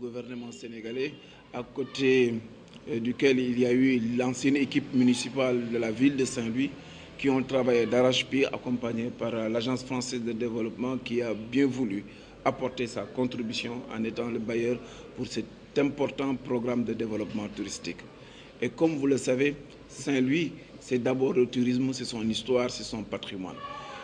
Gouvernement sénégalais, à côté duquel il y a eu l'ancienne équipe municipale de la ville de Saint-Louis qui ont travaillé d'arrache-pied, accompagnés par l'Agence française de développement qui a bien voulu apporter sa contribution en étant le bailleur pour cet important programme de développement touristique. Et comme vous le savez, Saint-Louis, c'est d'abord le tourisme, c'est son histoire, c'est son patrimoine.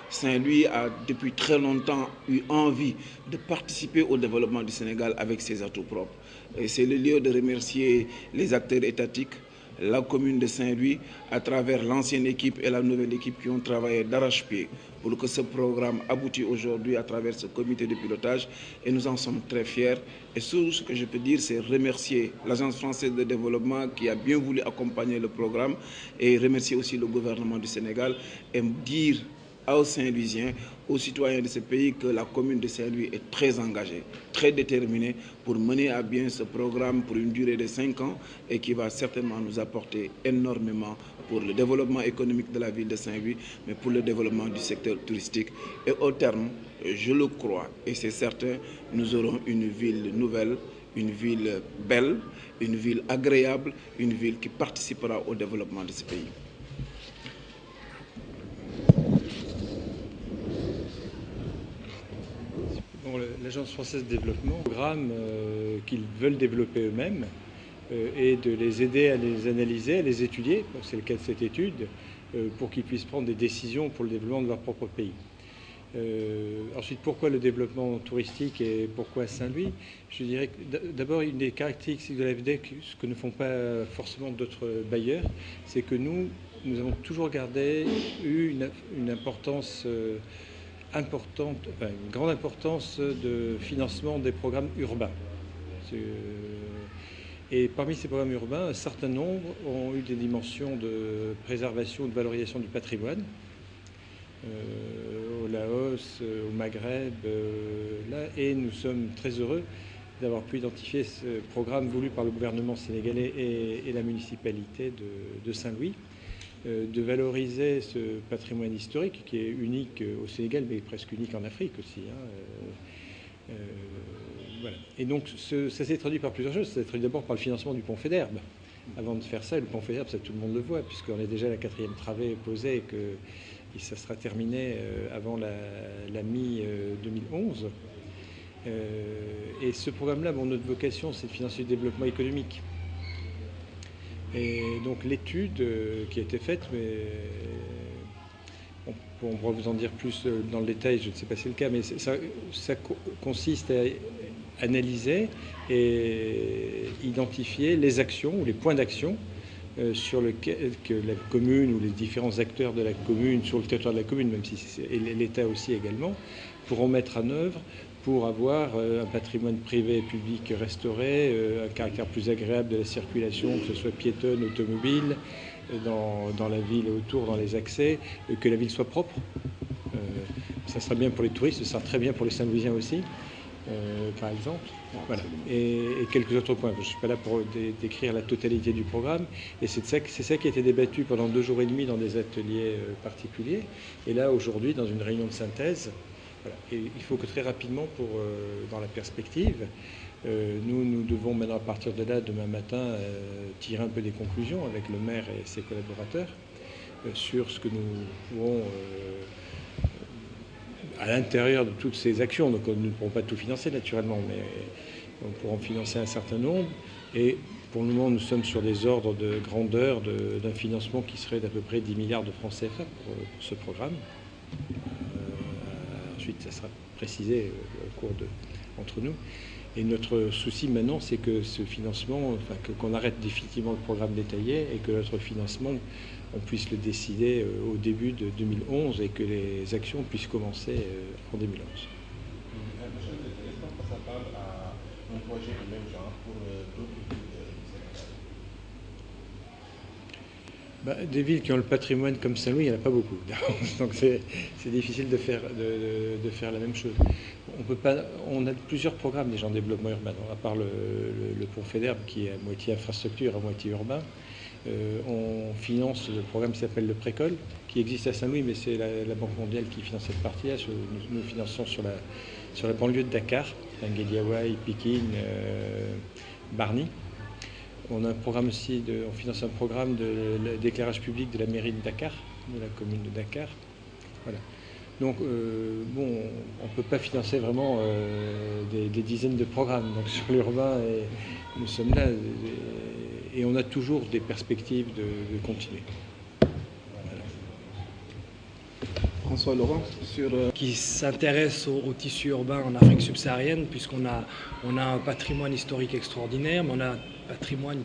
Saint-Louis a depuis très longtemps eu envie de participer au développement du Sénégal avec ses atouts propres. Et c'est le lieu de remercier les acteurs étatiques, la commune de Saint-Louis, à travers l'ancienne équipe et la nouvelle équipe qui ont travaillé d'arrache-pied pour que ce programme aboutisse aujourd'hui à travers ce comité de pilotage. Et nous en sommes très fiers. Et tout ce que je peux dire, c'est remercier l'Agence française de développement qui a bien voulu accompagner le programme et remercier aussi le gouvernement du Sénégal et dire aux Saint-Louisiens, aux citoyens de ce pays que la commune de Saint-Louis est très engagée, très déterminée pour mener à bien ce programme pour une durée de 5 ans et qui va certainement nous apporter énormément pour le développement économique de la ville de Saint-Louis, mais pour le développement du secteur touristique. Et au terme, je le crois, et c'est certain, nous aurons une ville nouvelle, une ville belle, une ville agréable, une ville qui participera au développement de ce pays. L'Agence française de développement, programme qu'ils veulent développer eux-mêmes et de les aider à les analyser, à les étudier, c'est le cas de cette étude, pour qu'ils puissent prendre des décisions pour le développement de leur propre pays. Ensuite, pourquoi le développement touristique et pourquoi Saint-Louis? Je dirais que d'abord, une des caractéristiques de l'AFD, ce que ne font pas forcément d'autres bailleurs, c'est que nous avons toujours eu une importance importante, enfin, une grande importance de financement des programmes urbains. Et parmi ces programmes urbains, un certain nombre ont eu des dimensions de préservation, de valorisation du patrimoine, au Laos, au Maghreb, là, et nous sommes très heureux d'avoir pu identifier ce programme voulu par le gouvernement sénégalais et la municipalité de Saint-Louis, de valoriser ce patrimoine historique qui est unique au Sénégal, mais presque unique en Afrique aussi. Voilà. Et donc ça s'est traduit par plusieurs choses. Ça s'est traduit d'abord par le financement du pont Faidherbe. Avant de faire ça, le pont Faidherbe, ça tout le monde le voit, puisqu'on est déjà à la 4e travée posée et que ça sera terminé avant la mi-2011. Et ce programme-là, notre vocation, c'est de financer le développement économique. Et donc l'étude qui a été faite, mais on pourra vous en dire plus dans le détail, je ne sais pas si c'est le cas, mais ça consiste à analyser et identifier les actions ou les points d'action sur lesquels que la commune ou les différents acteurs de la commune, sur le territoire de la commune, même si et l'État aussi également, pourront mettre en œuvre pour avoir un patrimoine privé et public restauré, un caractère plus agréable de la circulation, que ce soit piétonne, automobile, dans la ville et autour, dans les accès, que la ville soit propre. Ça sera bien pour les touristes, ce sera très bien pour les Saint-Louisiens aussi, par exemple. Voilà. Et quelques autres points. Je ne suis pas là pour décrire la totalité du programme. Et c'est ça qui a été débattu pendant 2 jours et demi dans des ateliers particuliers. Et là, aujourd'hui, dans une réunion de synthèse, voilà. Et il faut que très rapidement, dans la perspective, nous devons maintenant, à partir de là, demain matin, tirer un peu des conclusions avec le maire et ses collaborateurs sur ce que nous pourrons, à l'intérieur de toutes ces actions, donc nous ne pourrons pas tout financer naturellement, mais nous pourrons financer un certain nombre. Et pour le moment, nous sommes sur des ordres de grandeur d'un financement qui serait d'à peu près 10 milliards de francs CFA pour ce programme. Ensuite, ça sera précisé au cours entre nous. Et notre souci maintenant, c'est que ce financement, qu'on arrête définitivement le programme détaillé et que notre financement, on puisse le décider au début de 2011 et que les actions puissent commencer en 2011. Est-ce qu'on s'attend à un projet du même genre pour d'autres villes du Sénégal? Des villes qui ont le patrimoine comme Saint-Louis, il n'y en a pas beaucoup. Donc c'est difficile de faire la même chose. On a plusieurs programmes déjà en développement urbain, à part le pont Faidherbe qui est à moitié infrastructure, à moitié urbain. On finance le programme qui s'appelle le Précole, qui existe à Saint-Louis, mais c'est la Banque mondiale qui finance cette partie-là. Nous finançons sur la banlieue de Dakar, Guédiawaye, Pikine, Bargny. On a un programme aussi, on finance un programme d'éclairage public de la mairie de Dakar, de la commune de Dakar. Voilà. Donc, bon, on ne peut pas financer vraiment des dizaines de programmes. Donc, sur l'urbain, nous sommes là et on a toujours des perspectives de continuer. François Laurent, qui s'intéresse au tissu urbain en Afrique subsaharienne, puisqu'on a un patrimoine historique extraordinaire, mais on a un patrimoine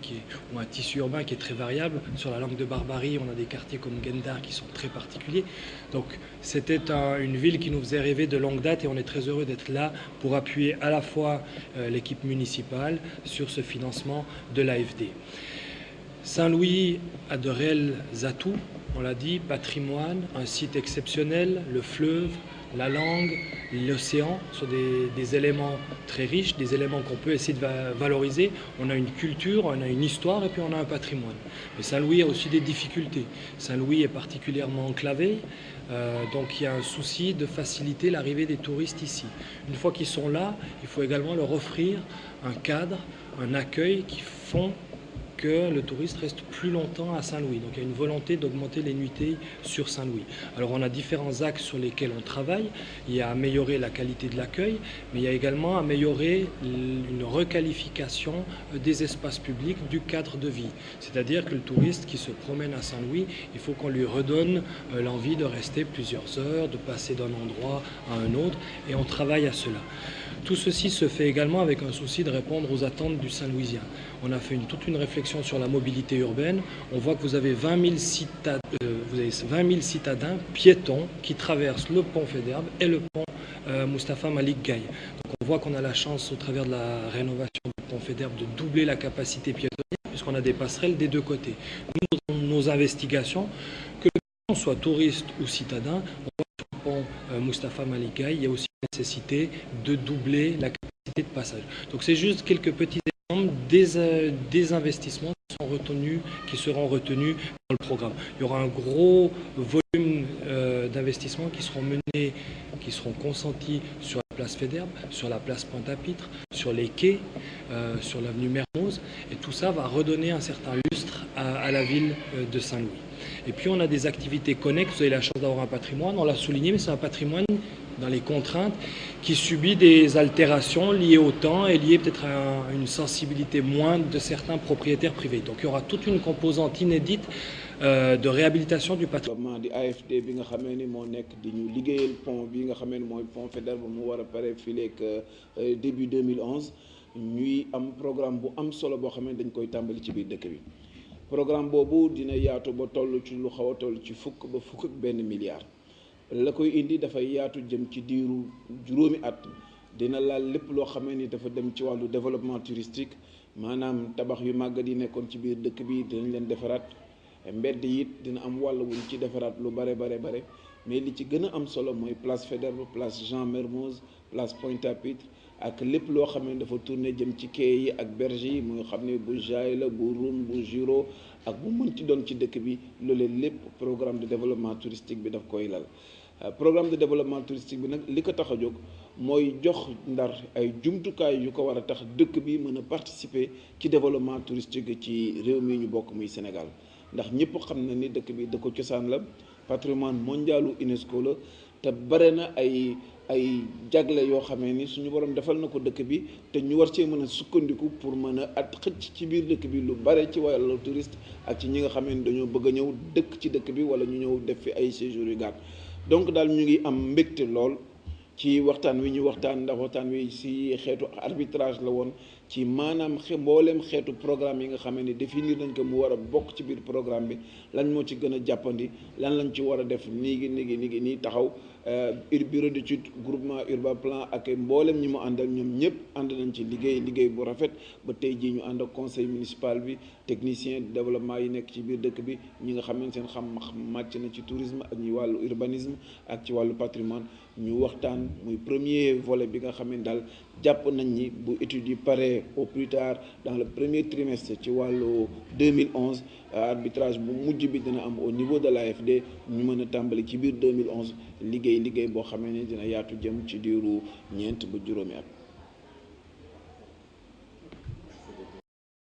ou un tissu urbain qui est très variable. Sur la langue de Barbarie, on a des quartiers comme Gendar qui sont très particuliers. Donc c'était une ville qui nous faisait rêver de longue date et on est très heureux d'être là pour appuyer à la fois l'équipe municipale sur ce financement de l'AFD. Saint-Louis a de réels atouts, on l'a dit, patrimoine, un site exceptionnel, le fleuve, la langue, l'océan sont des éléments très riches, des éléments qu'on peut essayer de valoriser. On a une culture, on a une histoire et puis on a un patrimoine. Mais Saint-Louis a aussi des difficultés. Saint-Louis est particulièrement enclavé, donc il y a un souci de faciliter l'arrivée des touristes ici. Une fois qu'ils sont là, il faut également leur offrir un cadre, un accueil qui font que le touriste reste plus longtemps à Saint-Louis. Donc il y a une volonté d'augmenter les nuitées sur Saint-Louis. Alors on a différents axes sur lesquels on travaille. Il y a améliorer la qualité de l'accueil, mais il y a également améliorer une requalification des espaces publics du cadre de vie. C'est-à-dire que le touriste qui se promène à Saint-Louis, il faut qu'on lui redonne l'envie de rester plusieurs heures, de passer d'un endroit à un autre, et on travaille à cela. Tout ceci se fait également avec un souci de répondre aux attentes du Saint-Louisien. On a fait toute une réflexion sur la mobilité urbaine. On voit que vous avez 20 000 citadins piétons qui traversent le pont Faidherbe et le pont Moustapha Malik Gaye. Donc on voit qu'on a la chance, au travers de la rénovation du pont Faidherbe, de doubler la capacité piétonnière puisqu'on a des passerelles des deux côtés. Nous, dans nos investigations, que le piéton soit touriste ou citadin, on voit que sur le pont Moustapha Malik Gaye, il y a aussi la nécessité de doubler la capacité de passage. Donc c'est juste quelques petits des investissements qui seront retenus dans le programme. Il y aura un gros volume d'investissements qui seront consentis sur la place Faidherbe, sur la place Pointe-à-Pitre, sur les quais, sur l'avenue Mermoz, et tout ça va redonner un certain lustre à la ville de Saint-Louis. Et puis on a des activités connexes, vous avez la chance d'avoir un patrimoine, on l'a souligné, mais c'est un patrimoine dans les contraintes, qui subit des altérations liées au temps et liées peut-être à une sensibilité moindre de certains propriétaires privés. Donc il y aura toute une composante inédite de réhabilitation du patrimoine. di AFD bi nga xamee ni moo nekk di ñu liggéeyal pont bi nga xamee ni mooy pont Faidherbe mu war a pare fileeg début 2011 ñuy am programme bu am solo boo xamee dañ koy tàmbali ci biir dëkk bi. Programme boobu dina yaatu ba toll ci lu xaw a toll ci fukk ak benn milliard. La koy indi dafay yaatu jëm ci diiru juróomi at dina laal lépp loo xamee ni dafa dem ci wàllu développement touristique maanaam tabax yu màggat yi nekkoon ci biir dëkk bi dinañ leen defaraat mbedd yi it dina am wàll wuñ ci defaraat lu bare mais li ci gën a am solo mooy place Faidherbe, place Jean Mermoz, place Pointe-à-Pitre ak lépp loo xam ne dafa tourné jëm ci quai yi ak berge yi muy xam ne bu Jaay la bu Roune bu Juro ak bu mën ci doon ci dëkk bi loolee lépp programme de développement touristique bi daf koy lal. Programme de développement touristique bi nag li ko tax a jóg mooy jox Ndar ay jumtukaay yu ko war a tax dëkk bi mën a participer ci développement touristique ci réew mi ñu bokk muy Sénégal ndax ñëpp xam na ni dëkk bi dëkk cosaan la patrimoine mondialu UNESCO la te bare na ay jagle yoo xamee ni suñu borom defal na ko dëkk bi te ñu war cee mën a sukkandiku pour mën a at xëcc ci biir dëkk bi lu bare ci wàllu touriste ak ci ñi nga xamee ni dañoo bëgg a ñëw dëkk ci dëkk bi wala ñu ñëw def fi ay séjours yu gàtt. Donc daal ñu ngi am mbégte lool ci waxtaan wi ñu waxtaan ndax waxtaan wi si xeetu arbitrage la woon ci maanaam mbooleem xeetu programme yi nga xam ne définir nañ ko mu war a bokk ci biir programme bi lan moo ci gën a jàppandi lan lañ ci war a def nii taxaw bureau d'étude groupement urbain plan ak mbooleem ñi mu àndal ñoom ñëpp ànd nañ ci liggéey bu rafet ba tey jii ñu ànd ak conseil municipal bi technicien de développement yi nekk ci biir dëkk bi ñi nga xam ne seen xam màcc na ci tourisme ak ñi wàllu urbanisme ak ci wàllu patrimoine ñu waxtaan muy premier volet bi nga xam ne daal jàpp nañ ni bu études yi pare au plus tard dans le premier trimestre ci wàllu 2011 arbitrage bu mujj bi dina am au niveau de l'AFD ñu mën a tàmbali ci biir 2011 liggéey boo xamee ne dina yaatu jëm ci diiru ñeent ba juróomi at.